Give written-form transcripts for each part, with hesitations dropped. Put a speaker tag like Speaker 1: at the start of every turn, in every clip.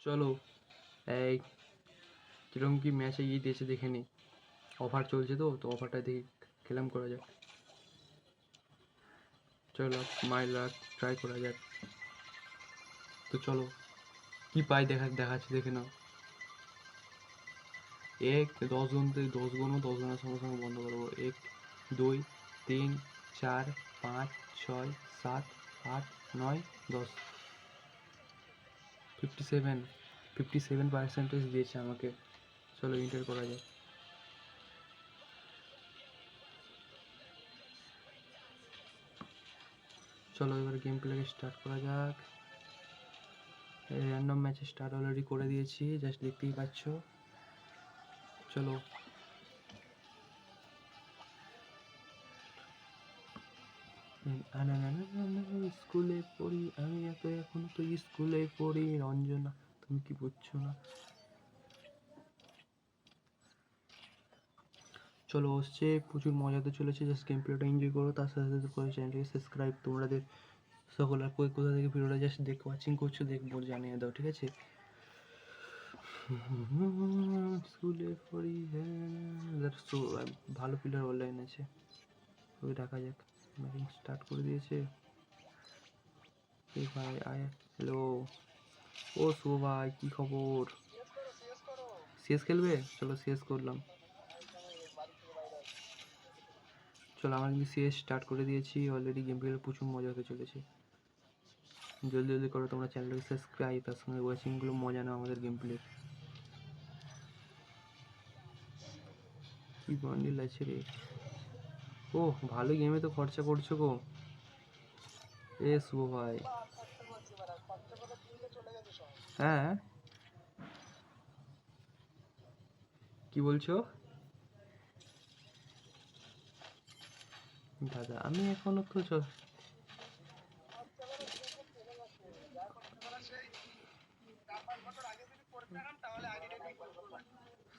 Speaker 1: চলো এই কিরকম কি ম্যাচে দিয়েছে দেখে নি। অফার চলছে তো অফারটা দেখে খেলাম করা যাক। চলো মাই লাক ট্রাই করা যাক। তো চলো কি পাই দেখাচ্ছি দেখে নাও। 10 গুণ 10 গুণও 10 গুণের সঙ্গে সঙ্গে বন্ধ করবো। 1 2 3 4 5 6 7 8 9 10 57% দিয়েছে আমাকে। চলো এন্টার করা যাক। চলো এবার গেম প্লেকে স্টার্ট করা যাক। র্যান্ডম ম্যাচে স্টার্ট অলরেডি করে দিয়েছি, জাস্ট দেখতেই পাচ্ছ। চলো স্কুলে পড়ি আমি, এখন তো স্কুলে পড়ি। রঞ্জনা তুমি কি বুঝছো না? চলো আসছে, প্রচুর মজা তো চলেছে। জাস্ট গেম প্লেটা এনজয় করো, তার সাথে সাথে করে চ্যানেলটিকে সাবস্ক্রাইব তোমাদের সকল। আর কোথা থেকে ভিডিওটা জাস্ট দেখো ওয়াচিং করছো দেখবো জানিয়ে দাও, ঠিক আছে? স্কুলে পড়ি ভালো প্লেয়ার অনলাইন আছে, ওই দেখা যাক। ম্যাচিং স্টার্ট করে দিয়েছে এই ভাই। আয় হ্যালো, ও শুভ ভাই কি খবর? সিএস খেলবে? চলো সিএস করলাম। চলো আমার কিন্তু সিএস স্টার্ট করে দিয়েছি অলরেডি। গেম প্লে প্রচুর মজা হতে চলেছে। জলদি জলদি করো তোমরা চ্যানেলটাকে সাবস্ক্রাইব, তার সঙ্গে ওয়াচিংগুলো মজা নাও আমাদের গেম প্লে। কি বান্ডিল আছে রে! ও ভালো গেমে তো খরচা করছো গো। এ শুভ ভাই, হ্যাঁ কি বলছো দাদা? আমি এখনো তো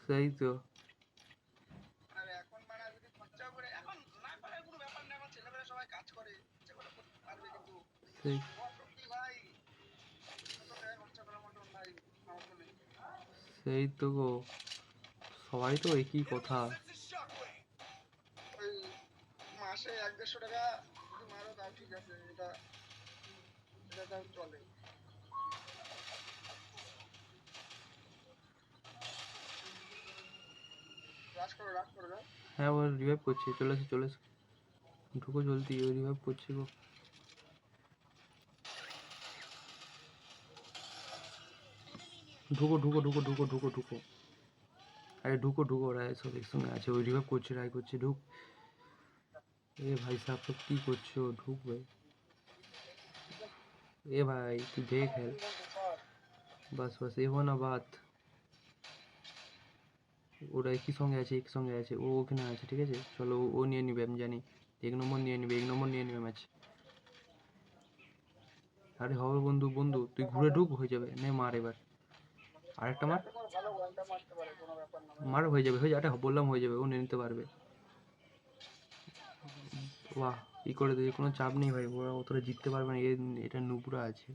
Speaker 1: সেই তো সেই সেই তো গো, সবাই তো একই কথা।
Speaker 2: মাসে 1-1.5 টাকা যদি মারো তাও ঠিক আছে, এটা তাও চলে। রাশ করো যাও।
Speaker 1: হ্যাঁ ও রিভাইভ করছে, চলে এসো চলে এসো, ঢুকো জলদি, ও রিভাইভ করছে গো। ঢুকো ঢুকো ঢুকো ঢুকো ঢুকো ঢুকো, আরে ঢুকো ঢুকো, ওরা সব একসঙ্গে আছে, ওই রিভাইভ করছে, রায় করছে, ঢুক। এ ভাই সাহেব সব কি করছো? ঢুক ভাই। এ ভাই তুই দেখ হেল, বাস বাস এ হো না বাত। ওরা একই সঙ্গে আছে, এক সঙ্গে আছে, ও ওখানে আছে, ঠিক আছে? চলো ও নিয়ে নিবে, আমি জানি। 1 নম্বর নিয়ে নিবে, 1 নম্বর নিয়ে নিবে ম্যাচ। আরে হবে বন্ধু, বন্ধু তুই ঘুরে ঢুক, হয়ে যাবে। নে মার এবার, আরেকটা মার।
Speaker 2: ভালো ওয়ানটা মারতে পারে, কোনো ব্যাপার না ভাই।
Speaker 1: মার, হয়ে যাবে হয়ে যাবে, বললাম হয়ে যাবে, ও নিয়ে নিতে পারবে। বাহ, ই করে দিয়েছে, কোনো চাপ নেই ভাই, ওরা অতটা জিততে পারবে না। এটা নুবরা আছে,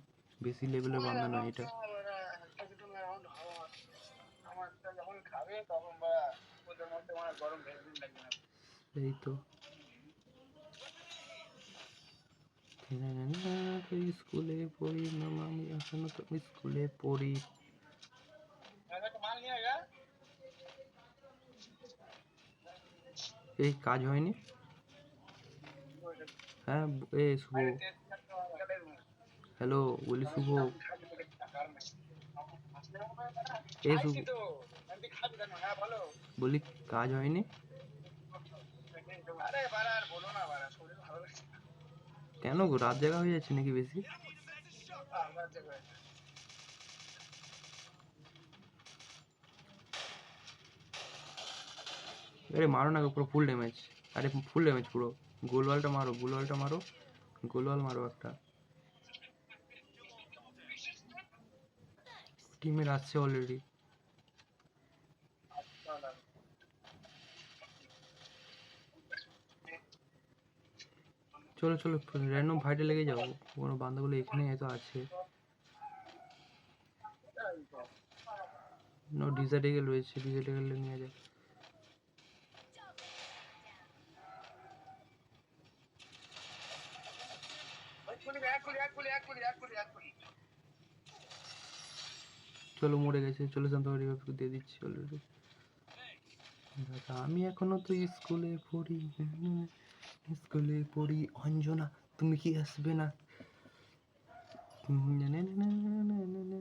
Speaker 1: বেশি লেভেলের বান্দা নয় এটা।
Speaker 2: একটা দুটো রাউন্ড হওয়ার আমারটা যখন খাবে তখন বা ওদের মধ্যে আমার গরম ভেজদিন লাগবে না।
Speaker 1: এই তো স্কুলে পড়ি না আমি, এখনো তো স্কুলে পড়ি।
Speaker 2: মাল নিয়ে আয়।
Speaker 1: এই কাজ হয়নি। হ্যাঁ এ শুভ, হ্যালো বলি শুভ, এ শুভ বলি কাজ হয়নি কেন গো? রাত জাগা হয়ে যাচ্ছে নাকি বেশি? আরে মারো না গো, পুরো ফুল ড্যামেজ। আরে ফুল ড্যামেজ পুরো। গোলওয়ালটা মারো, গোলওয়ালটা মারো, গোলওয়াল মারো একটা। টিমের আসছে অলরেডি। চলো চলো র্যান্ডম ফাইটে লেগে যাও, কোনো বান্দাগুলো এখানে হয়তো আছে। নো ডিজার্টেগেল রয়েছে, ডিজার্টেগেল নিয়ে যায়। চলো মরে গেছে, চলো শান্ত রিভাইভ দিয়ে দিচ্ছি অলরেডি। দাদা আমি এখনো তো স্কুলে পড়ি, স্কুলে পড়ি। অঞ্জনা তুমি কি আসবে না? না, না, না, না, না, না, না।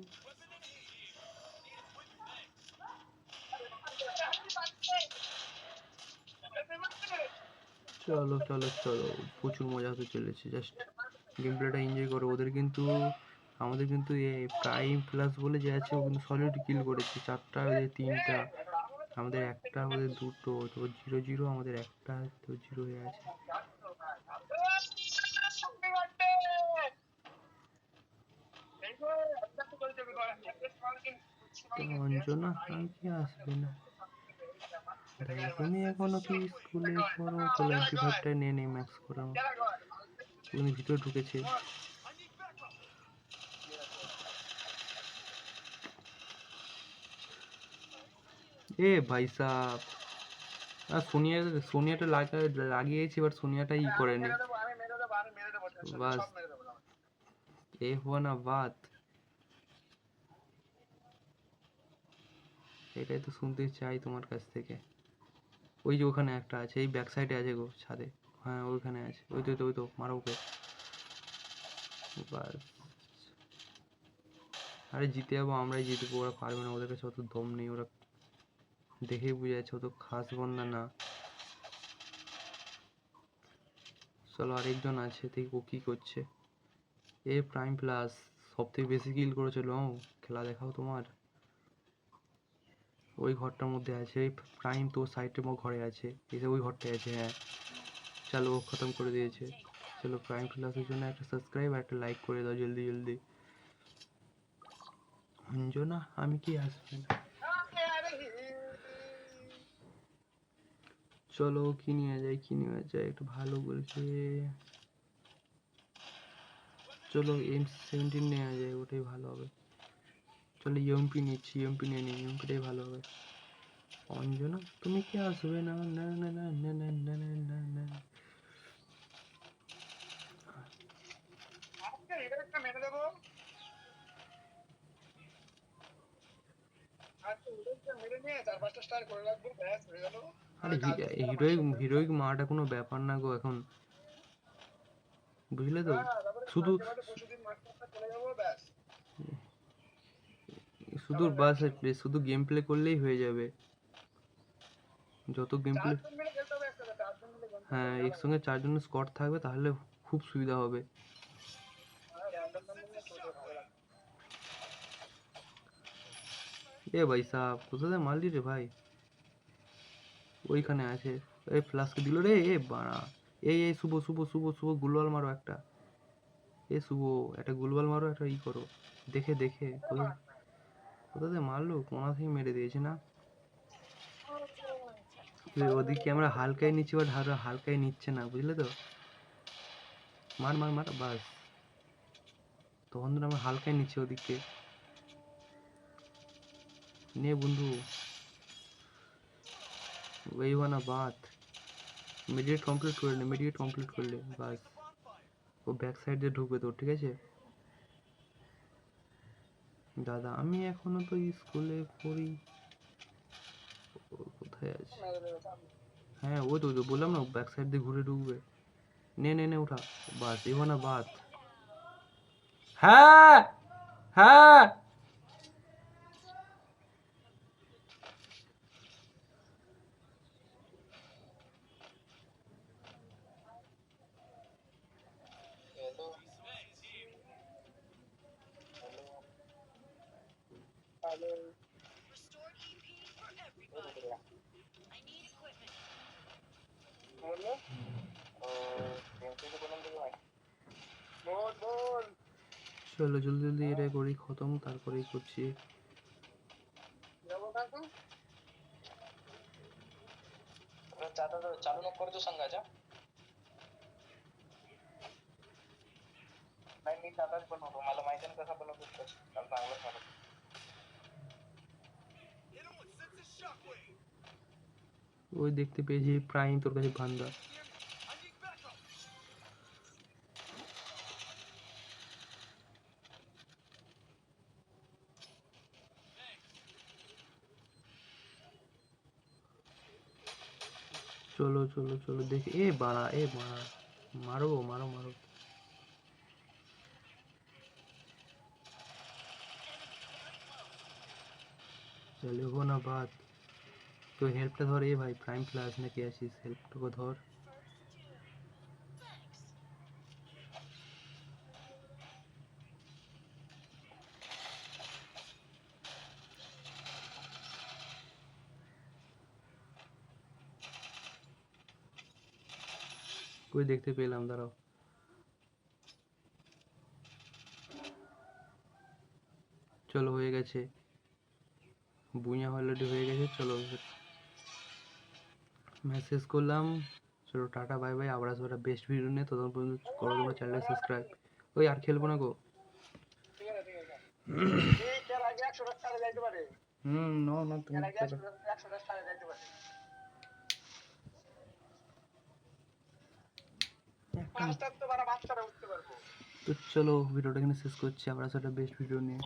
Speaker 1: চলো চলো চলো, প্রচুর মজা হতে চলেছে। জাস্ট গেম প্লেটা এনজয় করো। ওদের কিন্তু আমাদের কিন্তু প্রাইম প্লাস বলে যে আছে, ও কিন্তু সলিড কিল করেছে। 4টা, ওদের 3টা, আমাদের একটা, ওদের 2টো। তো 0-0, আমাদের একটা, তো 0 হয়ে আছে। তো অঞ্জনা আমি কি আসবে না? দাদা তুমি এখনো কি স্কুলে পড়ো? চলো MP5টা নিয়ে নেই, ম্যাক্স করো। উনি ভিতরে ঢুকেছে। এ ভাই সাব, আর সোনিয়াটা লাগিয়েছি, বাট সোনিয়াটা ই করেনি। বাস এ হওয়া না বাত, এটাই তো শুনতে চাই তোমার কাছ থেকে। ওই যে ওখানে একটা আছে, এই ব্যাক সাইডে আছে গো, ছাদে। হ্যাঁ ওইখানে আছে, ওই তো মারো ওকে। বাস, আরে জিতে যাবো, আমরাই জিতবো, ওরা পারবে না। ওদের কাছে অত দম নেই, ওরা দেখেই বুঝে যাচ্ছে অত খাস বন্ধা না। চলো আরেকজন আছে, দেখি ও কি করছে। এ প্রাইম প্লাস সব থেকে বেশি কিল করেছিল। খেলা দেখাও তোমার। ওই ঘরটার মধ্যে আছে, এই প্রাইম তো সাইডের ঘরে আছে, এসে ওই ঘরটায় আছে। হ্যাঁ চলো, ও খতম করে দিয়েছে। চলো প্রাইম প্লাসের জন্য একটা সাবস্ক্রাইব আর একটা লাইক করে দাও জলদি জলদি। অঞ্জনা আমি কি আসবে না? চলো কি নিয়ে যাই, কি নিয়ে যাই, একটু ভালো বলছে। চলো M17 নেওয়া যায়, ওটাই ভালো হবে। চলো ইএমপি নিচ্ছি, ইএমপি নিয়ে নিই, ইএমপিটাই ভালো হবে। অঞ্জনা তুমি কি আসবে না? না না না না না না না না না। আরে হিরোইক মারাটা কোনো ব্যাপার না গো এখন, বুঝলে তো। শুধু শুধু বাস শুধু গেম প্লে করলেই হয়ে যাবে। যত গেম প্লে, হ্যাঁ একসঙ্গে 4 জনের স্কোয়াড থাকবে, তাহলে খুব সুবিধা হবে। এ ভাই সাহ, কোথাতে মারলি রে ভাই? ওইখানে আছে। এই ফ্লাস্ক দিল রে, এ বাড়া। এই শুভ শুভ শুভ শুভ গুলওয়াল মারো একটা। এ শুভ, একটা গুলওয়াল মারো, একটা ই করো। দেখে দেখে কোথাতে মারলো, কোনা থেকে মেরে দিয়েছে না। ওদিকে আমরা হালকাই নিচ্ছি, বাট হালকাই নিচ্ছে না, বুঝলে তো। মার মার মার, বাস। তখন ধরে আমরা হালকাই নিচ্ছি ওদিকে। নে বন্ধু, वही हुआ ना बात। মিডিয়েট কমপ্লিট করলে, মিডিয়েট কমপ্লিট করলে বাস, ও ব্যাক সাইড দিয়ে ঢুকবে তো, ঠিক আছে। দাদা আমি এখনো তো স্কুলে পড়ি। ও কোথায় আছে? হ্যাঁ ওই তো বললাম না, ব্যাক সাইড দিয়ে ঘুরে ঢুকবে। নে নে নে উঠা, বাস এই না বাত। হ্যাঁ হ্যাঁ। চলো জলদি জলদি এটা করি খতম, তারপরেই করছি।
Speaker 2: चालू नको करू तू सांगायच्या नाही मी साधाच बनवतो मला माहिती ना कसा बनवतो चांगलं
Speaker 1: ওই দেখতে পেয়েছি প্রাইম তোর কাছে ভান্দা। চলো চলো চলো দেখি, এ বাড়া এ বাড়া, মারো মারো মারো। চলে হো না বাত, তো হেল্পটা ধর। এ ভাই প্রাইম প্লাস নাকি আছিস, হেল্পটুকু ধর। কই দেখতে পেলাম, দাঁড়াও। চলো হয়ে গেছে, বুইয়া অলরেডি হয়ে গেছে। চলো মেসেজ করলাম। চলো টাটা বাই বাই, আবার আসবো একটা বেস্ট ভিডিও নিয়ে। ততক্ষণ পর্যন্ত করো তোমার চ্যানেলটা সাবস্ক্রাইব। ওই আর খেলবো না গো।
Speaker 2: ঠিক আছে ঠিক আছে। এই খেলা আগে 100টা স্টারে যাইতে পারে।
Speaker 1: নো না তুমি
Speaker 2: খেলা আগে 100টা স্টারে যাইতে পারে। পাঁচটা তো বারা বাচ্চারা উঠতে পারবো।
Speaker 1: তো চলো ভিডিওটা এখানে শেষ করছি, আবার আসবো একটা বেস্ট ভিডিও নিয়ে।